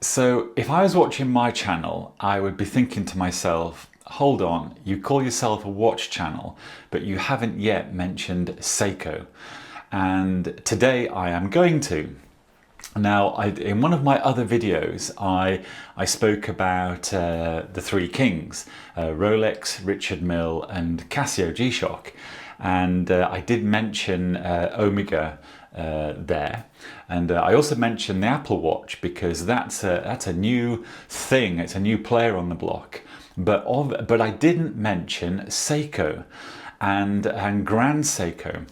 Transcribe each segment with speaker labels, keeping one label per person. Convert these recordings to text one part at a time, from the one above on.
Speaker 1: So if I was watching my channel, I would be thinking to myself, hold on, you call yourself a watch channel, but you haven't yet mentioned Seiko. And today I am going to. Now, in one of my other videos, I spoke about the three kings, Rolex, Richard Mille and Casio G-Shock. And I did mention Omega there. And I also mentioned the Apple Watch because that's a new thing, it's a new player on the block. But I didn't mention Seiko and Grand Seiko.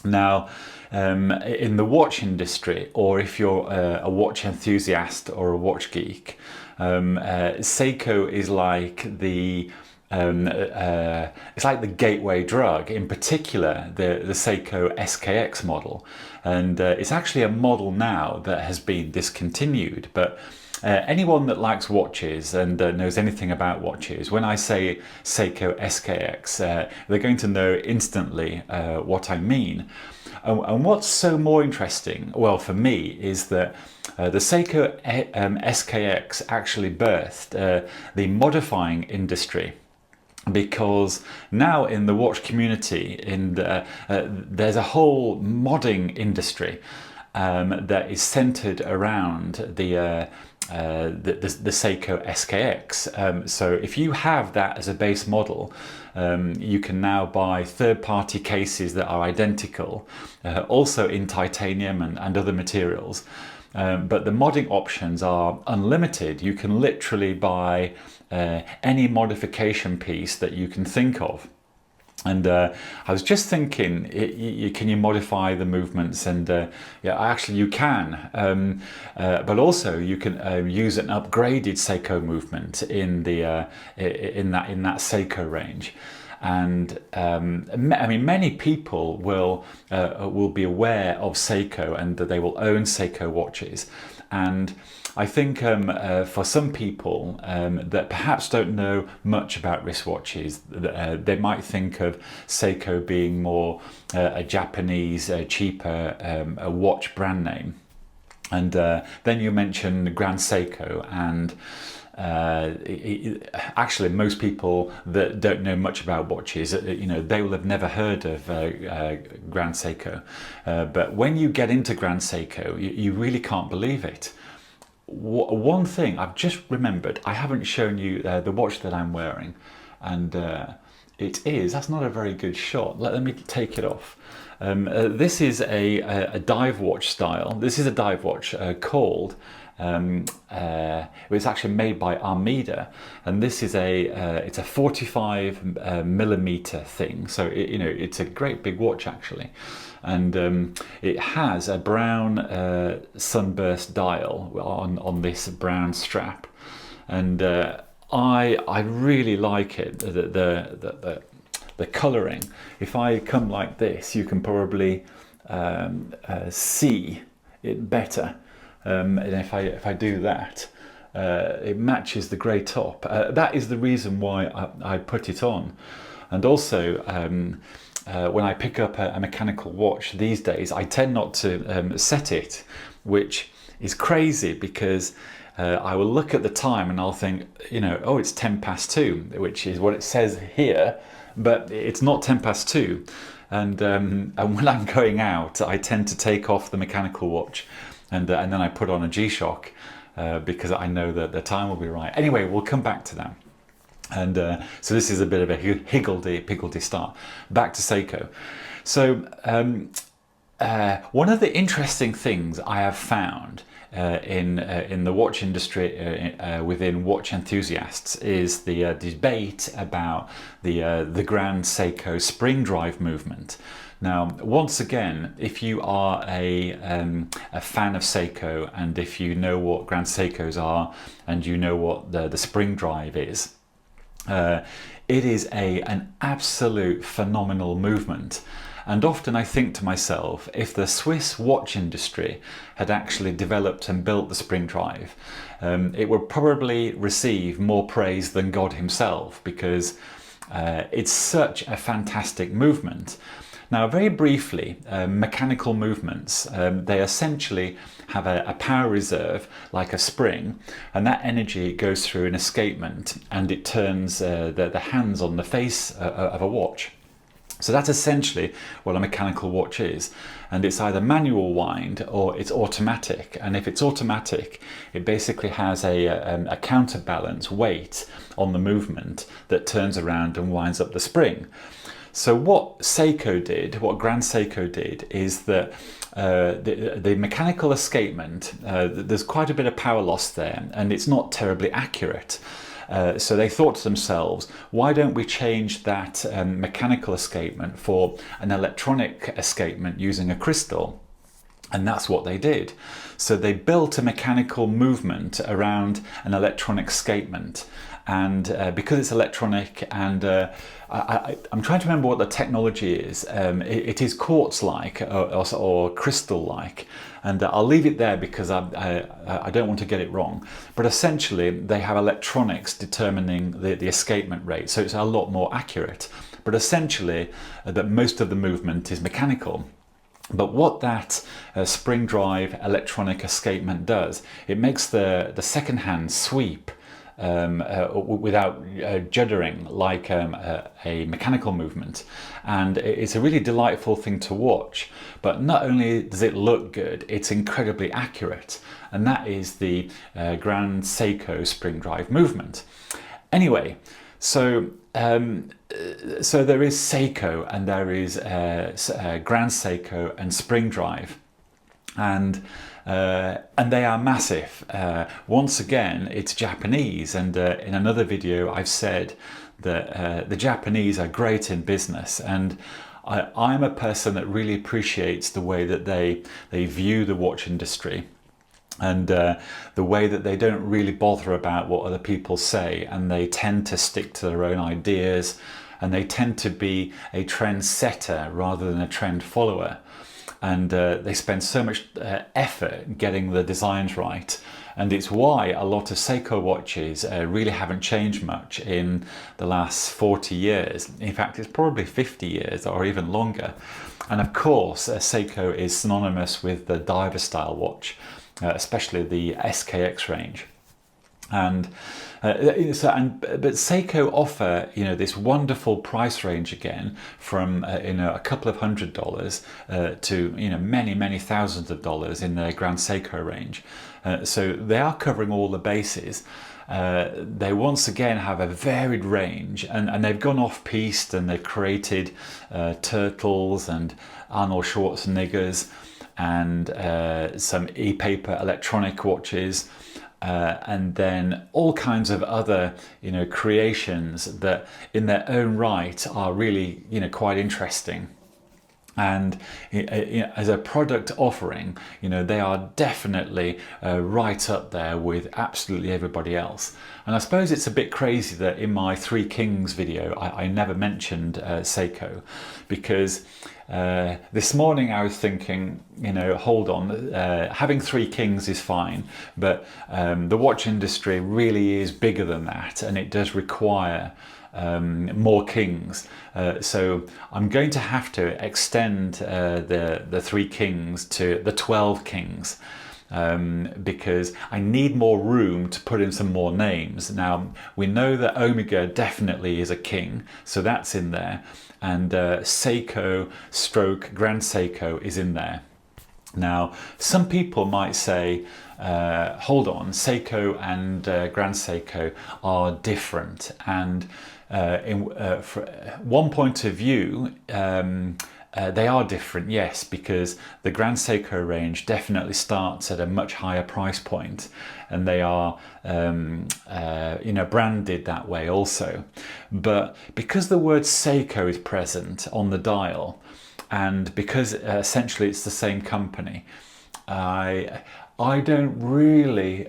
Speaker 1: Now, in the watch industry, or if you're a watch enthusiast or a watch geek, Seiko is like it's like the gateway drug. In particular, the Seiko SKX model, and it's actually a model now that has been discontinued. But anyone that likes watches and knows anything about watches, when I say Seiko SKX, they're going to know instantly what I mean. And what's so more interesting, well, for me, is that the Seiko SKX actually birthed the modifying industry. Because now in the watch community, there's a whole modding industry that is centered around the Seiko SKX. So if you have that as a base model, you can now buy third-party cases that are identical, also in titanium and other materials. But the modding options are unlimited. You can literally buy any modification piece that you can think of. And I was just thinking, can you modify the movements? And yeah, actually you can. But also you can use an upgraded Seiko movement in that Seiko range. And I mean, many people will be aware of Seiko and that they will own Seiko watches. And I think for some people that perhaps don't know much about wristwatches, they might think of Seiko being more a Japanese, cheaper watch brand name. And then you mentioned Grand Seiko, and actually most people that don't know much about watches, they will have never heard of Grand Seiko. But when you get into Grand Seiko, you really can't believe it. One thing I've just remembered, I haven't shown you the watch that I'm wearing, and that's not a very good shot. Let me take it off. This is a dive watch style. This is a dive watch called it was actually made by Armida, and this is it's a 45 millimeter thing, so it's a great big watch actually. And it has a brown sunburst dial on this brown strap, and I really like it. The colouring. If I come like this, you can probably see it better. And if I do that, it matches the grey top. That is the reason why I put it on. And also, when I pick up a mechanical watch these days, I tend not to set it, which is crazy because I will look at the time and I'll think, oh, it's 2:10, which is what it says here, but it's not 2:10. And when I'm going out, I tend to take off the mechanical watch, and then I put on a G-Shock because I know that the time will be right. Anyway, we'll come back to that. And so this is a bit of a higgledy-piggledy start. Back to Seiko. So one of the interesting things I have found in the watch industry within watch enthusiasts is the debate about the Grand Seiko spring drive movement. Now, once again, if you are a fan of Seiko, and if you know what Grand Seikos are, and you know what the spring drive is, it is an absolute phenomenal movement. And often I think to myself, if the Swiss watch industry had actually developed and built the spring drive, it would probably receive more praise than God himself, because it's such a fantastic movement. Now, very briefly, mechanical movements, they essentially have a power reserve like a spring, and that energy goes through an escapement and it turns the hands on the face of a watch. So that's essentially what a mechanical watch is, and it's either manual wind or it's automatic. And if it's automatic, it basically has a counterbalance weight on the movement that turns around and winds up the spring. So what Seiko did, what Grand Seiko did, is that the mechanical escapement, there's quite a bit of power loss there, and it's not terribly accurate. So they thought to themselves, why don't we change that mechanical escapement for an electronic escapement using a crystal? And that's what they did. So they built a mechanical movement around an electronic escapement. And because it's electronic, and I'm trying to remember what the technology is. It is quartz-like or crystal-like, and I'll leave it there because I don't want to get it wrong. But essentially, they have electronics determining the escapement rate, so it's a lot more accurate. But essentially, that most of the movement is mechanical. But what that spring drive electronic escapement does, it makes the second hand sweep without juddering like a mechanical movement, and it's a really delightful thing to watch. But not only does it look good, it's incredibly accurate, and that is the Grand Seiko spring drive movement. Anyway, so there is Seiko and there is Grand Seiko and spring drive, and they are massive. Once again, it's Japanese, and in another video I've said that the Japanese are great in business, and I'm a person that really appreciates the way that they view the watch industry, and the way that they don't really bother about what other people say, and they tend to stick to their own ideas, and they tend to be a trendsetter rather than a trend follower. And they spend so much effort getting the designs right, and it's why a lot of Seiko watches really haven't changed much in the last 40 years. In fact, it's probably 50 years or even longer. And of course, Seiko is synonymous with the diver style watch, especially the SKX range. And but Seiko offer this wonderful price range again, from a couple of $100 to many thousands of dollars in their Grand Seiko range. So they are covering all the bases. They once again have a varied range, and they've gone off piste and they've created turtles and Arnold Schwarzeneggers and some e-paper electronic watches. And then all kinds of other, creations that in their own right are really, quite interesting. And as a product offering, they are definitely right up there with absolutely everybody else. And I suppose it's a bit crazy that in my Three Kings video, I never mentioned Seiko, because this morning I was thinking, hold on, having Three Kings is fine, but the watch industry really is bigger than that, and it does require more kings. So I'm going to have to extend the Three Kings to the 12 kings. Because I need more room to put in some more names. Now, we know that Omega definitely is a king, so that's in there, and Seiko stroke Grand Seiko is in there. Now, some people might say, hold on, Seiko and Grand Seiko are different, and from one point of view, they are different, yes, because the Grand Seiko range definitely starts at a much higher price point, and they are branded that way also. But because the word Seiko is present on the dial, and because essentially it's the same company, I don't really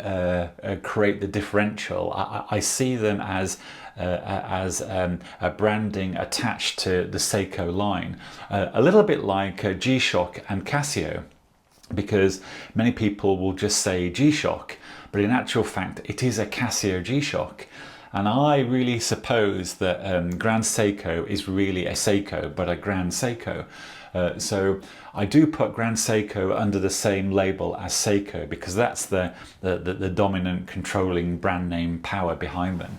Speaker 1: create the differential. I see them as a branding attached to the Seiko line, a little bit like G-Shock and Casio, because many people will just say G-Shock, but in actual fact it is a Casio G-Shock. And I really suppose that Grand Seiko is really a Seiko, but a Grand Seiko. So I do put Grand Seiko under the same label as Seiko because that's the dominant controlling brand name power behind them.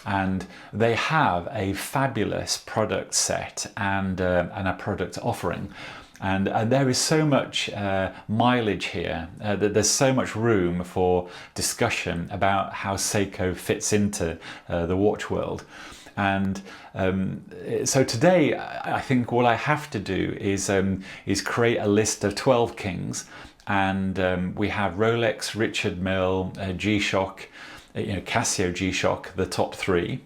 Speaker 1: And they have a fabulous product set and a product offering. And there is so much mileage here that there's so much room for discussion about how Seiko fits into the watch world. And so today, I think what I have to do is create a list of 12 kings, and we have Rolex, Richard Mille, G-Shock, Casio G-Shock, the top three,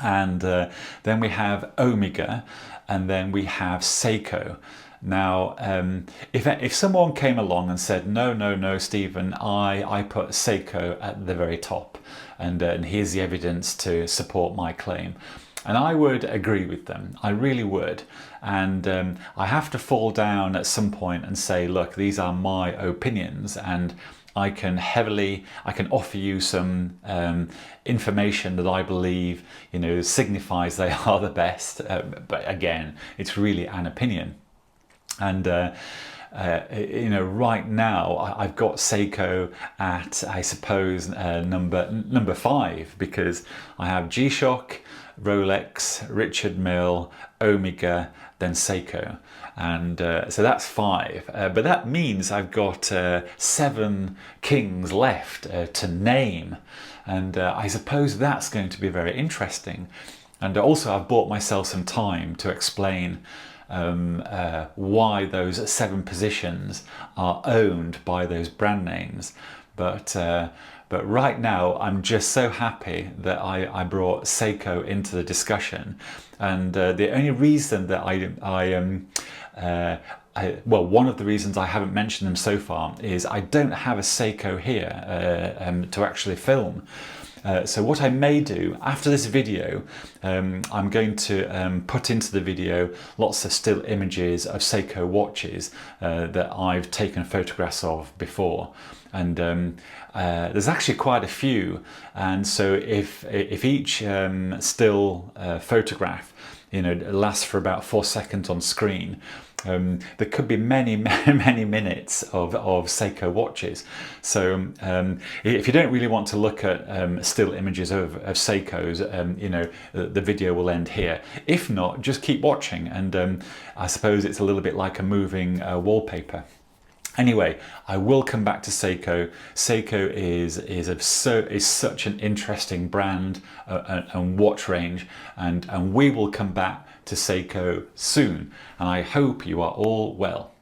Speaker 1: and then we have Omega, and then we have Seiko. Now, if someone came along and said, no, Stephen, I put Seiko at the very top, and here's the evidence to support my claim, and I would agree with them, I really would. And I have to fall down at some point and say, look, these are my opinions, and I can offer you some information that I believe, signifies they are the best. But again, it's really an opinion. And right now I've got Seiko at, I suppose, number 5, because I have G-Shock, Rolex, Richard Mille, Omega, then Seiko, and so that's 5. But that means I've got 7 kings left to name, and I suppose that's going to be very interesting. And also I've bought myself some time to explain why those 7 positions are owned by those brand names. But right now I'm just so happy that I brought Seiko into the discussion, and the only reason that well, one of the reasons I haven't mentioned them so far is I don't have a Seiko here to actually film. So what I may do after this video, I'm going to put into the video lots of still images of Seiko watches that I've taken photographs of before, and there's actually quite a few. And so if each still photograph lasts for about 4 seconds on screen, there could be many minutes of Seiko watches. So if you don't really want to look at still images of Seikos, the video will end here. If not, just keep watching, and I suppose it's a little bit like a moving wallpaper. Anyway, I will come back to Seiko. Seiko is such an interesting brand and watch range, and we will come back to Seiko soon. And I hope you are all well.